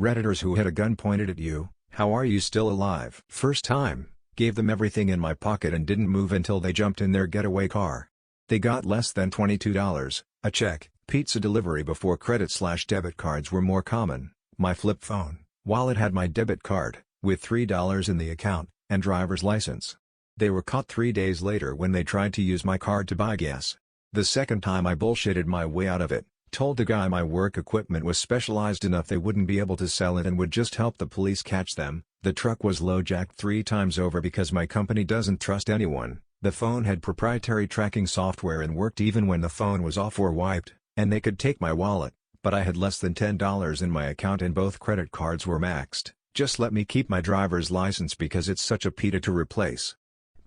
Redditors who had a gun pointed at you, how are you still alive? First time, gave them everything in my pocket and didn't move until they jumped in their getaway car. They got less than $22, a check, pizza delivery before credit/debit cards were more common, my flip phone, wallet had my debit card, with $3 in the account, and driver's license. They were caught 3 days later when they tried to use my card to buy gas. The second time I bullshitted my way out of it, told the guy my work equipment was specialized enough they wouldn't be able to sell it and would just help the police catch them. The truck was low-jacked 3 times over because my company doesn't trust anyone. The phone had proprietary tracking software and worked even when the phone was off or wiped, and they could take my wallet, but I had less than $10 in my account and both credit cards were maxed. Just let me keep my driver's license because it's such a pita to replace.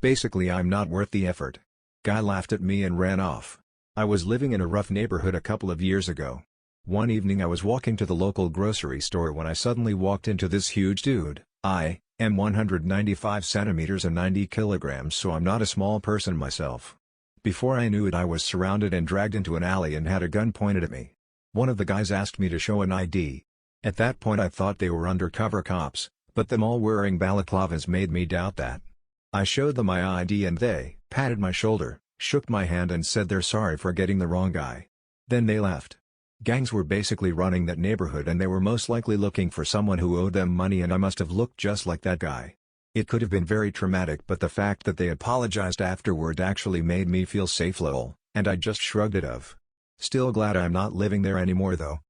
Basically I'm not worth the effort. Guy laughed at me and ran off. I was living in a rough neighborhood a couple of years ago. One evening I was walking to the local grocery store when I suddenly walked into this huge dude. I am 195 centimeters and 90 kilograms, so I'm not a small person myself. Before I knew it I was surrounded and dragged into an alley and had a gun pointed at me. One of the guys asked me to show an ID. At that point I thought they were undercover cops, but them all wearing balaclavas made me doubt that. I showed them my ID and they patted my shoulder, shook my hand and said they're sorry for getting the wrong guy. Then they left. Gangs were basically running that neighborhood and they were most likely looking for someone who owed them money and I must have looked just like that guy. It could have been very traumatic but the fact that they apologized afterward actually made me feel safe lol, and I just shrugged it off. Still glad I'm not living there anymore though.